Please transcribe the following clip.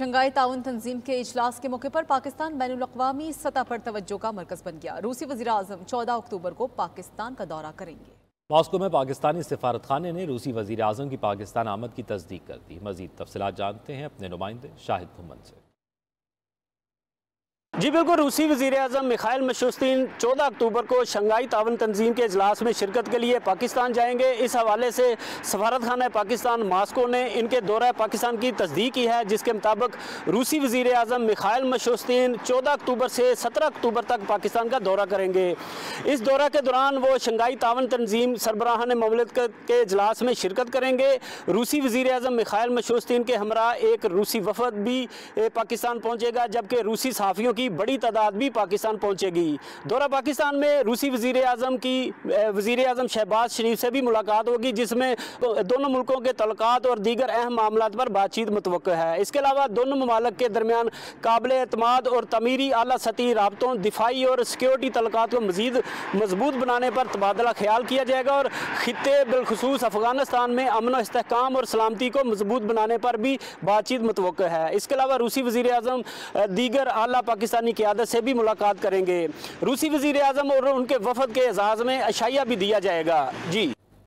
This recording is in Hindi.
शंघाई ताउन तंजीम के इजलास के मौके पर पाकिस्तान बैनुल-अक़वामी सतह पर तवज्जो का मरकज बन गया। रूसी वज़ीर-ए-आज़म 14 अक्टूबर को पाकिस्तान का दौरा करेंगे। मॉस्को में पाकिस्तानी सिफारतखाने ने रूसी वज़ीर-ए-आज़म की पाकिस्तान आमद की तस्दीक कर दी। मज़ीद तफसीलात जानते हैं अपने नुमाइंदे शाहिद भुमन से। जी बिल्कुल, रूसी वज़ीर-ए-आज़म मिखाइल मिशूस्तिन 14 अक्टूबर को शंघाई ताउन तंजीम के इजलास में शिरकत के लिए पाकिस्तान जाएंगे। इस हवाले से सफारतखाना पाकिस्तान मॉस्को ने इनके दौरा पाकिस्तान की तस्दीक की है, जिसके मुताबिक रूसी वज़ीर-ए-आज़म मिखाइल मिशूस्तिन 14 अक्टूबर से 17 अक्टूबर तक पाकिस्तान का दौरा करेंगे। इस दौरा के दौरान वो शंघाई ताउन तंजीम सरबराहान ममलिकत के इजलास में शिरकत करेंगे। रूसी वज़ीर-ए-आज़म मिखाइल मिशूस्तिन के हमरा एक रूसी वफद भी पाकिस्तान पहुँचेगा, जबकि रूसी सहाफ़ियों की बड़ी तादाद भी पाकिस्तान पहुंचेगी। दौरा पाकिस्तान में रूसी वज़ीर-ए-आज़म की वज़ीर-ए-आज़म शहबाज शरीफ से भी मुलाकात होगी, जिसमें दोनों मुल्कों के तल्लुकात और दीगर अहम मामलात पर बातचीत मुतवक्किल है। इसके अलावा दोनों ममालिक के दरमियान काबिल एतमाद और तमीरी आला सतही राबतों, दिफाई और सिक्योरिटी तल्लुकात को मज़ीद मजबूत बनाने पर तबादला ख्याल किया जाएगा और खित्ते बिलखुसूस अफगानिस्तान में अमन और इस्तेहकाम और सलामती को मजबूत बनाने पर भी बातचीत मुतवक्किल है। इसके अलावा रूसी वज़ीर-ए-आज़म दीगर आला पाकिस्तानी क़यादत से भी मुलाकात करेंगे। रूसी वज़ीर-ए-आज़म और उनके वफद के एजाज़ में अशाइया भी दिया जाएगा। जी।